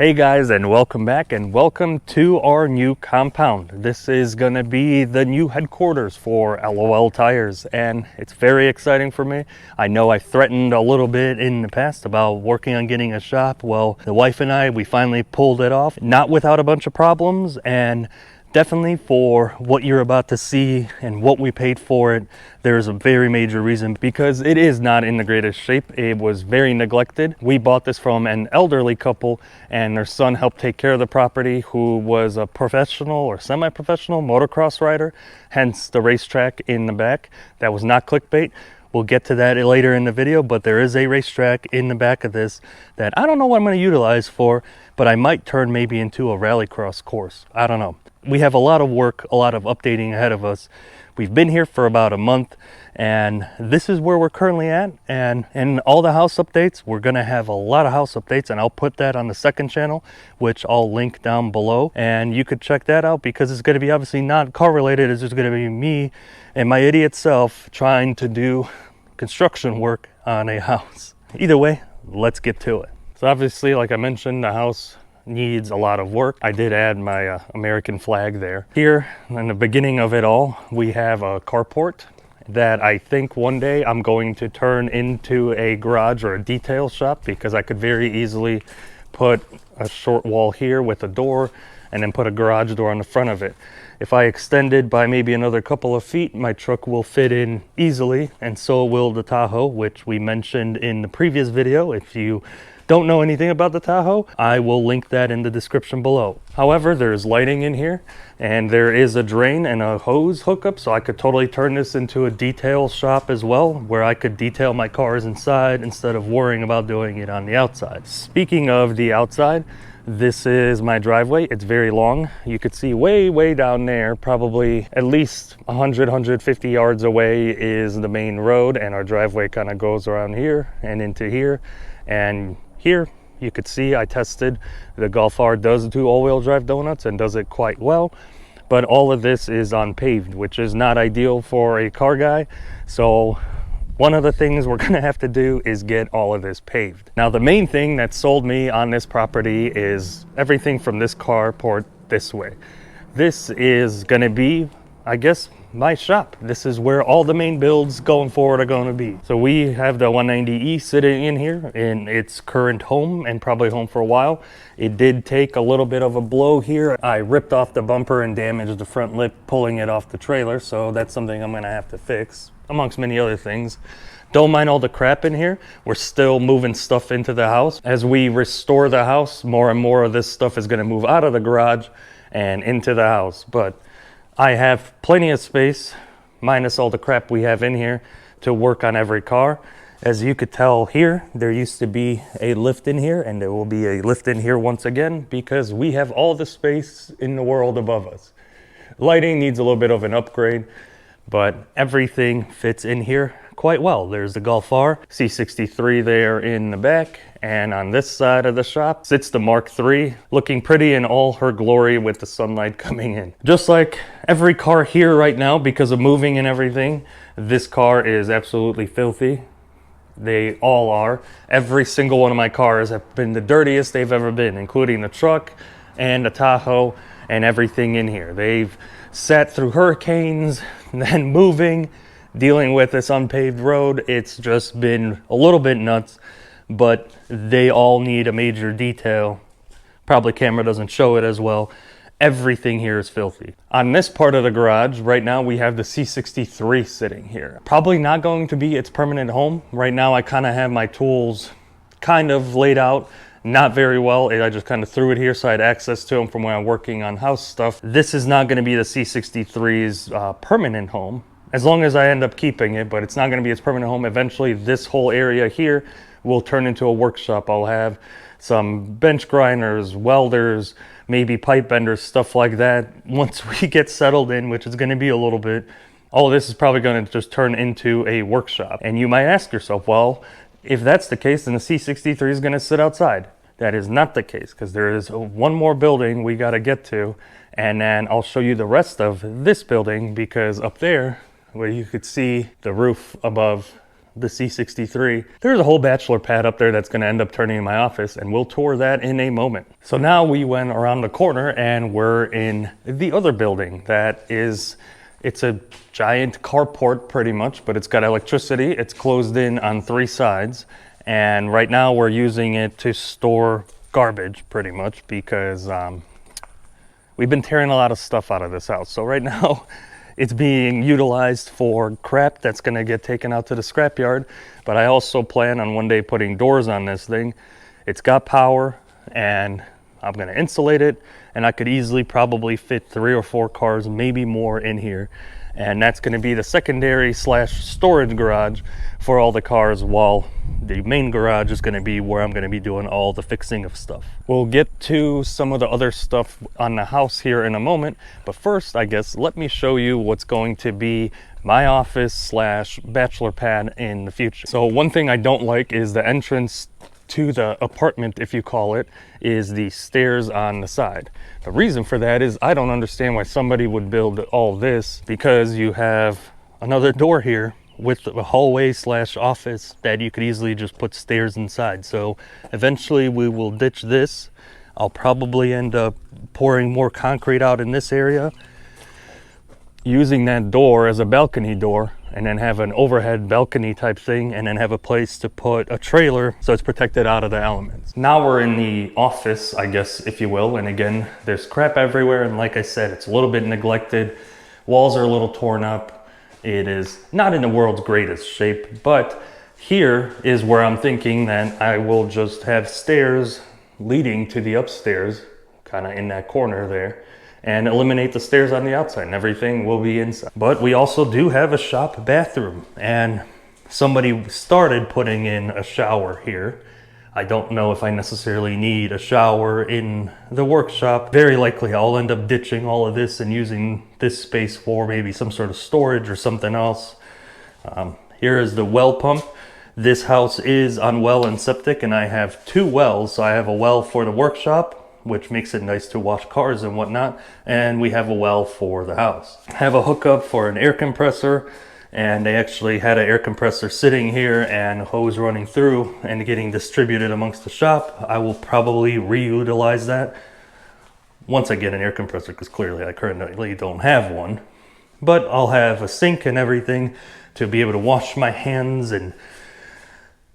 Hey guys, and welcome back and welcome to our new compound. This is gonna be the new headquarters for LOL Tires, and it's very exciting for me. I know I threatened a little bit in the past about working on getting a shop. Well, the wife and I, we finally pulled it off, not without a bunch of problems, and definitely for what you're about to see and what we paid for it, there's a very major reason, because it is not in the greatest shape. It was very neglected. We bought this from an elderly couple, and their son helped take care of the property, who was a professional or semi-professional motocross rider, hence the racetrack in the back. That was not clickbait. We'll get to that later in the video, but there is a racetrack in the back of this that I don't know what I'm going to utilize for, but I might turn maybe into a rallycross course. I don't know. We have a lot of work, a lot of updating ahead of us. We've been here for about a month, and this is where we're currently at. And in all the house updates, we're going to have a lot of house updates, and I'll put that on the second channel, which I'll link down below, and you could check that out, because it's going to be obviously not car related. It's just going to be me and my idiot self trying to do construction work on a house. Either way, let's get to it. So obviously, like I mentioned, the house needs a lot of work. I did add my American flag there. Here in the beginning of it all, we have a carport that I think one day I'm going to turn into a garage or a detail shop, because I could very easily put a short wall here with a door and then put a garage door on the front of it. If I extended by maybe another couple of feet, my truck will fit in easily, and so will the Tahoe, which we mentioned in the previous video. If you don't know anything about the Tahoe, I will link that in the description below. However, there's lighting in here, and there is a drain and a hose hookup, so I could totally turn this into a detail shop as well, where I could detail my cars inside instead of worrying about doing it on the outside. Speaking of the outside, this is my driveway. It's very long. You could see way down there, probably at least 150 yards away is the main road, and our driveway kind of goes around here and into here. And here you could see I tested the Golf R does do all-wheel drive donuts and does it quite well, but all of this is unpaved, which is not ideal for a car guy. So one of the things we're gonna have to do is get all of this paved. Now, the main thing that sold me on this property is everything from this carport this way. This is gonna be, I guess, my shop. This is where all the main builds going forward are going to be. So we have the 190E sitting in here in its current home, and probably home for a while. It did take a little bit of a blow here. I ripped off the bumper and damaged the front lip pulling it off the trailer, so that's something I'm going to have to fix, amongst many other things. Don't mind all the crap in here. We're still moving stuff into the house. As we restore the house, more and more of this stuff is going to move out of the garage and into the house. But I have plenty of space, minus all the crap we have in here, to work on every car. As you could tell here, there used to be a lift in here, and there will be a lift in here once again, because we have all the space in the world above us. Lighting needs a little bit of an upgrade, but everything fits in here quite well. There's the Golf R C63 there in the back, and on this side of the shop sits the Mark III, looking pretty in all her glory with the sunlight coming in. Just like every car here right now, because of moving and everything, this car is absolutely filthy. They all are. Every single one of my cars have been the dirtiest they've ever been, including the truck and the Tahoe and everything in here. They've sat through hurricanes, and then moving, dealing with this unpaved road. It's just been a little bit nuts, but they all need a major detail. Probably camera doesn't show it as well. Everything here is filthy. On this part of the garage, right now we have the C63 sitting here. Probably not going to be its permanent home. Right now I kind of have my tools kind of laid out, not very well. I just kind of threw it here so I had access to them from when I'm working on house stuff. This is not going to be the C63's permanent home, as long as I end up keeping it, but it's not going to be its permanent home. Eventually, this whole area here will turn into a workshop. I'll have some bench grinders, welders, maybe pipe benders, stuff like that. Once we get settled in, which is going to be a little bit, all of this is probably going to just turn into a workshop. And you might ask yourself, well, if that's the case, then the C63 is going to sit outside. That is not the case, because there is one more building we got to get to, and then I'll show you the rest of this building, because up there, where you could see the roof above the C63. There's a whole bachelor pad up there that's going to end up turning in my office, and we'll tour that in a moment. So now we went around the corner and we're in the other building that is, it's a giant carport pretty much, but it's got electricity. It's closed in on 3 sides. And right now we're using it to store garbage pretty much because we've been tearing a lot of stuff out of this house. So right now it's being utilized for crap that's going to get taken out to the scrapyard. But I also plan on one day putting doors on this thing. It's got power and I'm going to insulate it, and I could easily probably fit 3 or 4 cars, maybe more, in here. And that's going to be the secondary / storage garage for all the cars, while the main garage is going to be where I'm going to be doing all the fixing of stuff. We'll get to some of the other stuff on the house here in a moment, but first, I guess, let me show you what's going to be my office / bachelor pad in the future. So one thing I don't like is the entrance to the apartment, if you call it, is the stairs on the side. The reason for that is I don't understand why somebody would build all this, because you have another door here with a hallway / office that you could easily just put stairs inside. So eventually we will ditch this. I'll probably end up pouring more concrete out in this area, using that door as a balcony door, and then have an overhead balcony type thing, and then have a place to put a trailer so it's protected out of the elements. Now we're in the office, I guess, if you will, and again, there's crap everywhere, and like I said, it's a little bit neglected. Walls are a little torn up. It is not in the world's greatest shape, but here is where I'm thinking that I will just have stairs leading to the upstairs, kind of in that corner there, and eliminate the stairs on the outside, and everything will be inside. But we also do have a shop bathroom, and somebody started putting in a shower here. I don't know if I necessarily need a shower in the workshop. Very likely I'll end up ditching all of this and using this space for maybe some sort of storage or something else. Here is the well pump. This house is on well and septic, and I have 2 wells. So I have a well for the workshop, which makes it nice to wash cars and whatnot, and we have a well for the house. I have a hookup for an air compressor, and they actually had an air compressor sitting here and a hose running through and getting distributed amongst the shop. I will probably reutilize that once I get an air compressor, because clearly I currently don't have one. But I'll have a sink and everything to be able to wash my hands and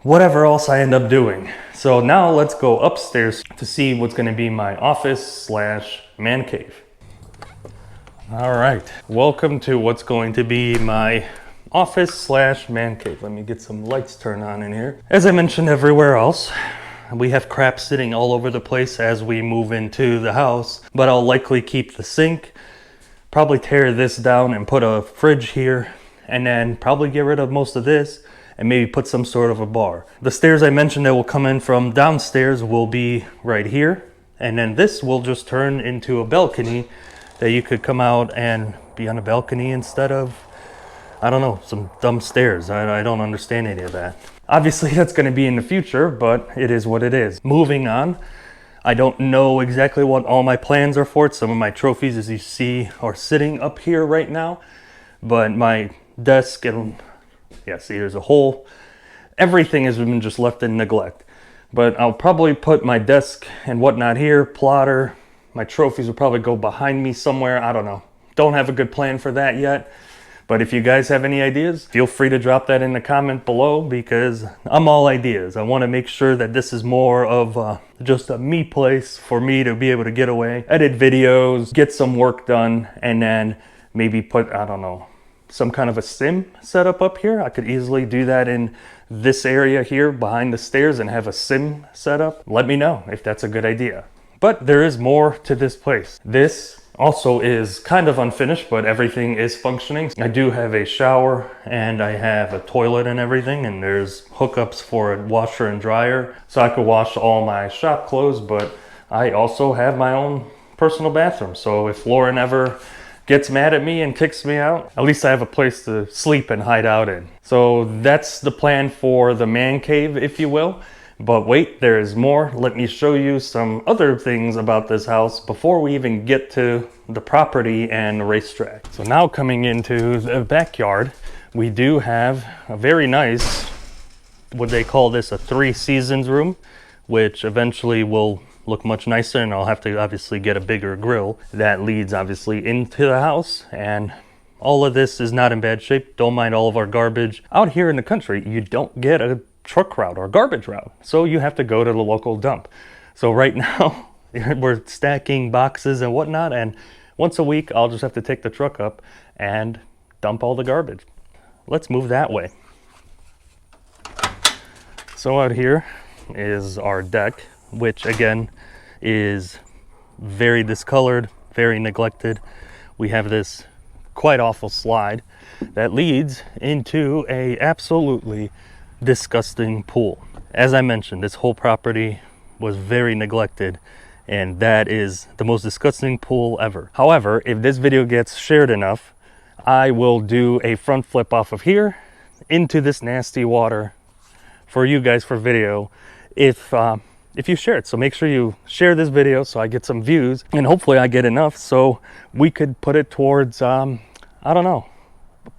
whatever else I end up doing. So now let's go upstairs to see what's going to be my office / man cave. All right, welcome to what's going to be my office / man cave. Let me get some lights turned on in here. As I mentioned everywhere else, we have crap sitting all over the place as we move into the house, but I'll likely keep the sink, probably tear this down and put a fridge here, and then probably get rid of most of this and maybe put some sort of a bar. The stairs I mentioned that will come in from downstairs will be right here, and then this will just turn into a balcony that you could come out and be on a balcony instead of, I don't know, some dumb stairs. I don't understand any of that. Obviously that's going to be in the future, but it is what it is. Moving on, I don't know exactly what all my plans are for it. Some of my trophies, as you see, are sitting up here right now, but my desk and yeah, see, there's a hole. Everything has been just left in neglect. But I'll probably put my desk and whatnot here, plotter. My trophies will probably go behind me somewhere. I don't know. Don't have a good plan for that yet. But if you guys have any ideas, feel free to drop that in the comment below, because I'm all ideas. I want to make sure that this is more of just a me place for me to be able to get away, edit videos, get some work done, and then maybe put, I don't know, some kind of a sim setup up here. I could easily do that in this area here behind the stairs and have a sim setup. Let me know if that's a good idea. But there is more to this place. This also is kind of unfinished, but everything is functioning. I do have a shower and I have a toilet and everything, and there's hookups for a washer and dryer, so I could wash all my shop clothes, but I also have my own personal bathroom. So if Lauren ever gets mad at me and kicks me out, at least I have a place to sleep and hide out in. So that's the plan for the man cave, if you will. But wait, there is more. Let me show you some other things about this house before we even get to the property and the racetrack. So now coming into the backyard, We do have a very nice, what they call this, a 3 seasons room, which eventually will look much nicer, and I'll have to obviously get a bigger grill that leads obviously into the house. And all of this is not in bad shape. Don't mind all of our garbage. Out here in the country, you don't get a truck route or garbage route, so you have to go to the local dump. So right now we're stacking boxes and whatnot, and once a week I'll just have to take the truck up and dump all the garbage. Let's move that way. So out here is our deck, which again is very discolored, very neglected. We have this quite awful slide that leads into a absolutely disgusting pool. As I mentioned, this whole property was very neglected, and that is the most disgusting pool ever. However, if this video gets shared enough, I will do a front flip off of here into this nasty water for you guys for video if you share it. So make sure you share this video so I get some views, and hopefully I get enough so we could put it towards I don't know,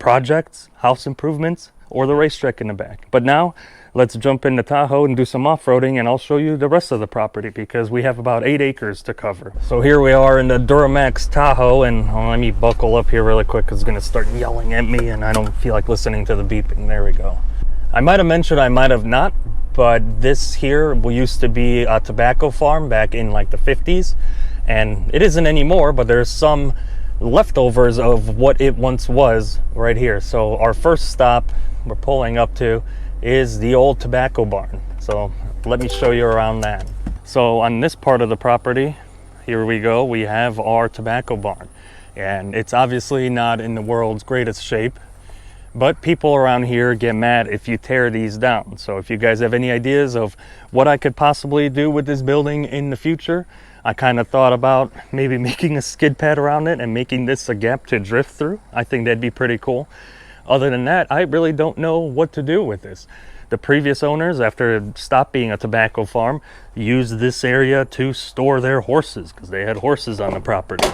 projects, house improvements, or the racetrack in the back. But now let's jump into Tahoe and do some off-roading, and I'll show you the rest of the property because we have about 8 acres to cover. So here we are in the Duramax Tahoe, and let me buckle up here really quick because it's going to start yelling at me and I don't feel like listening to the beeping. There we go. I might have mentioned, I might have not, but this here used to be a tobacco farm back in like the 50s, and it isn't anymore, but there's some leftovers of what it once was right here. So our first stop we're pulling up to is the old tobacco barn. So let me show you around that. So on this part of the property, here we go, we have our tobacco barn, and it's obviously not in the world's greatest shape, but people around here get mad if you tear these down. So if you guys have any ideas of what I could possibly do with this building in the future, I kind of thought about maybe making a skid pad around it and making this a gap to drift through. I think that'd be pretty cool. Other than that, I really don't know what to do with this. The previous owners, after it stopped being a tobacco farm, used this area to store their horses because they had horses on the property.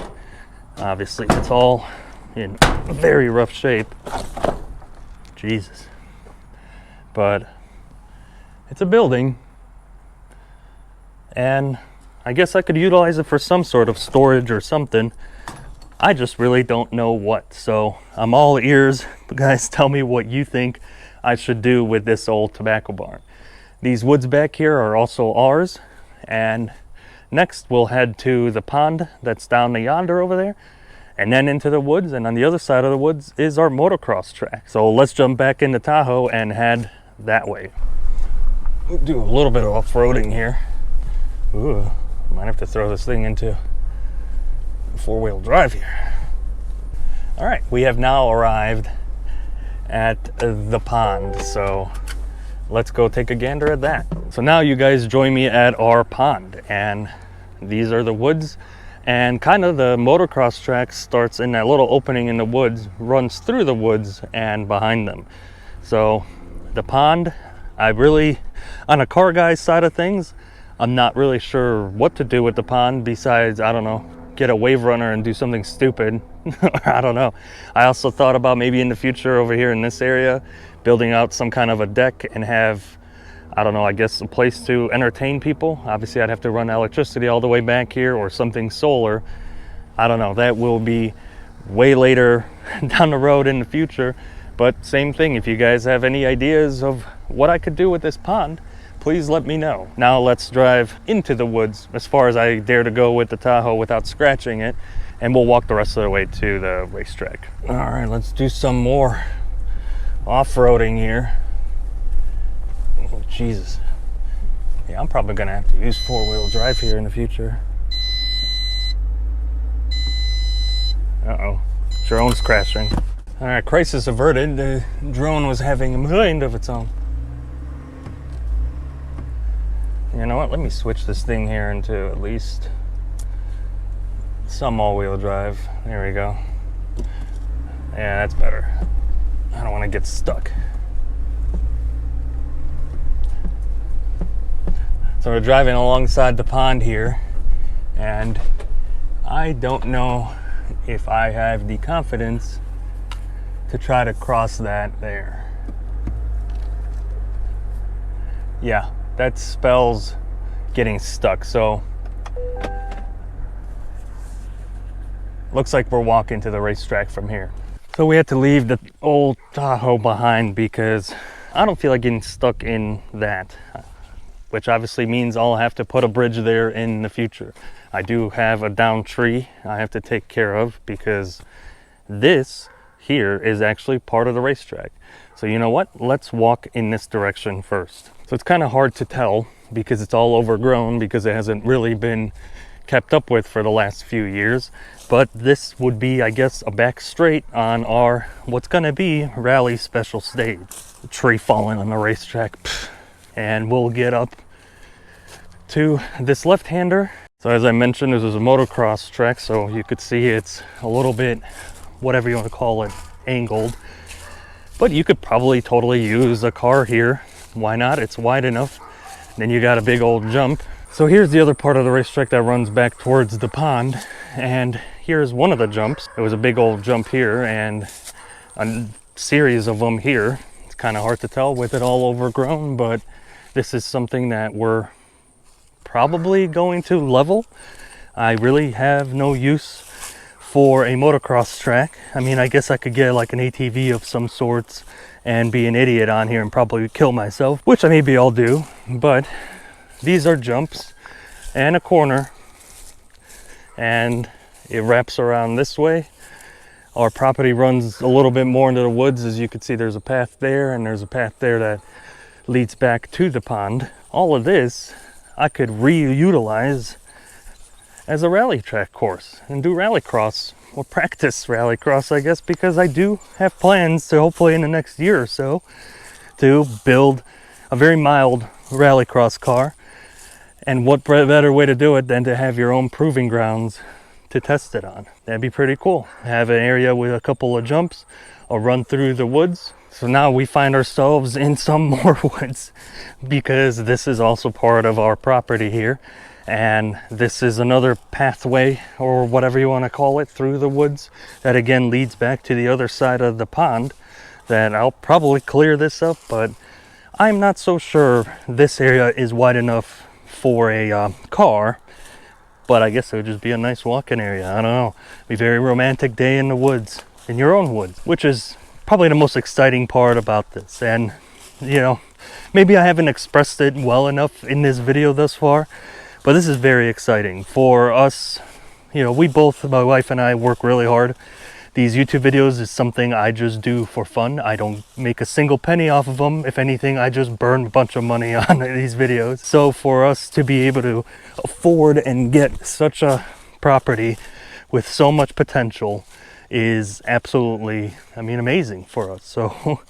Obviously, it's all in very rough shape. Jesus. But it's a building, and I guess I could utilize it for some sort of storage or something. I just really don't know what. So I'm all ears. Guys, tell me what you think I should do with this old tobacco barn. These woods back here are also ours. And next we'll head to the pond that's down yonder over there, and then into the woods. And on the other side of the woods is our motocross track. So let's jump back into Tahoe and head that way. We'll do a little bit of off-roading here. Ooh, might have to throw this thing into 4-wheel drive here. All right, we have now arrived at the pond, so let's go take a gander at that. So now you guys join me at our pond, and these are the woods, and kind of the motocross track starts in that little opening in the woods, runs through the woods and behind them. So the pond, I really, on a car guy's side of things, I'm not really sure what to do with the pond besides, I don't know, get a wave runner and do something stupid. I don't know. I also thought about maybe in the future over here in this area, building out some kind of a deck and have, I don't know, I guess a place to entertain people. Obviously I'd have to run electricity all the way back here or something solar. I don't know, that will be way later down the road in the future. But same thing, if you guys have any ideas of what I could do with this pond, please let me know. Now let's drive into the woods as far as I dare to go with the Tahoe without scratching it, and we'll walk the rest of the way to the racetrack. All right, let's do some more off-roading here. Oh, Jesus. Yeah, I'm probably gonna have to use 4-wheel drive here in the future. Uh-oh, drone's crashing. All right, crisis averted. The drone was having a mind of its own. You know what, let me switch this thing here into at least some all-wheel drive. There we go. Yeah, that's better. I don't want to get stuck. So we're driving alongside the pond here, and I don't know if I have the confidence to try to cross that there. Yeah, that spells getting stuck. So looks like we're walking to the racetrack from here. So we had to leave the old Tahoe behind because I don't feel like getting stuck in that, which obviously means I'll have to put a bridge there in the future. I do have a downed tree I have to take care of because this here is actually part of the racetrack. So you know what? Let's walk in this direction first. So it's kind of hard to tell because it's all overgrown because it hasn't really been kept up with for the last few years. But this would be, I guess, a back straight on our what's gonna be rally special stage. The tree falling on the racetrack. And we'll get up to this left-hander. So as I mentioned, this is a motocross track, so you could see it's a little bit, whatever you want to call it, angled. But you could probably totally use a car here. Why not? It's wide enough. Then you got a big old jump. So here's the other part of the racetrack that runs back towards the pond. And here's one of the jumps. It was a big old jump here and a series of them here. It's kind of hard to tell with it all overgrown, but this is something that we're probably going to level. I really have no use for a motocross track. I mean, I guess I could get like an ATV of some sorts and be an idiot on here and probably kill myself, which maybe I'll do. But these are jumps and a corner, and it wraps around this way. Our property runs a little bit more into the woods. As you can see, there's a path there and there's a path there that leads back to the pond. All of this I could reutilize as a rally track course and do rallycross, or practice rallycross, I guess, because I do have plans to hopefully in the next year or so to build a very mild rallycross car. And what better way to do it than to have your own proving grounds to test it on? That'd be pretty cool. Have an area with a couple of jumps, or run through the woods. So now we find ourselves in some more woods because this is also part of our property here. And this is another pathway, or whatever you want to call it, through the woods that again leads back to the other side of the pond. That I'll probably clear this up, but I'm not so sure this area is wide enough for a car. But I guess it would just be a nice walking area. I don't know. Be a very romantic day in the woods, in your own woods, which is probably the most exciting part about this. And you know, maybe I haven't expressed it well enough in this video thus far, but this is very exciting for us. You know, we both, my wife and I, work really hard. These YouTube videos is something I just do for fun. I don't make a single penny off of them. If anything, I just burn a bunch of money on these videos. So for us to be able to afford and get such a property with so much potential is absolutely, I mean, amazing for us. So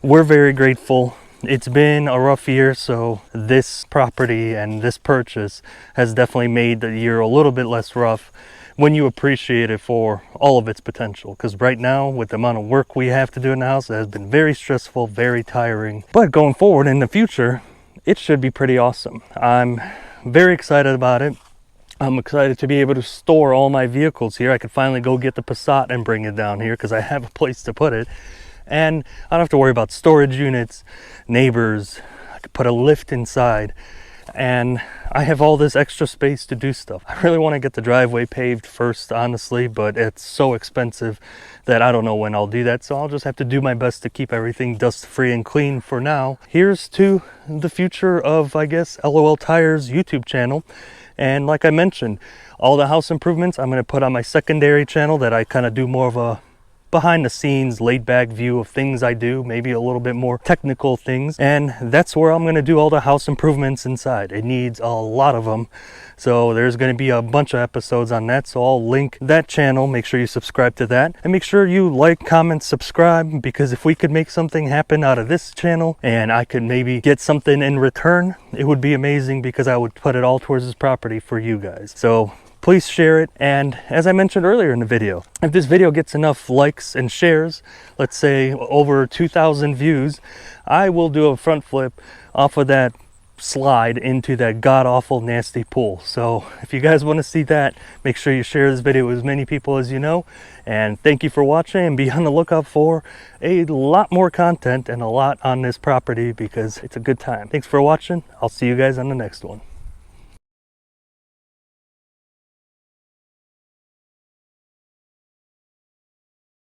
we're very grateful. It's been a rough year, so this property and this purchase has definitely made the year a little bit less rough when you appreciate it for all of its potential. Because right now, with the amount of work we have to do in the house, it has been very stressful, very tiring. But going forward in the future, it should be pretty awesome. I'm very excited about it. I'm excited to be able to store all my vehicles here. I could finally go get the Passat and bring it down here because I have a place to put it. And I don't have to worry about storage units, neighbors. I could put a lift inside. And I have all this extra space to do stuff. I really want to get the driveway paved first, honestly, but it's so expensive that I don't know when I'll do that. So I'll just have to do my best to keep everything dust free and clean for now. Here's to the future of, I guess, LOL Tires YouTube channel. And like I mentioned, all the house improvements I'm going to put on my secondary channel that I kind of do more of a behind the scenes, laid back view of things I do, maybe a little bit more technical things. And that's where I'm going to do all the house improvements inside. It needs a lot of them. So there's going to be a bunch of episodes on that. So I'll link that channel. Make sure you subscribe to that. And make sure you like, comment, subscribe. Because if we could make something happen out of this channel and I could maybe get something in return, it would be amazing because I would put it all towards this property for you guys. So please share it. And as I mentioned earlier in the video, if this video gets enough likes and shares, let's say over 2,000 views, I will do a front flip off of that slide into that god-awful nasty pool. So if you guys want to see that, make sure you share this video with as many people as you know. And thank you for watching, and be on the lookout for a lot more content and a lot on this property because it's a good time. Thanks for watching. I'll see you guys on the next one.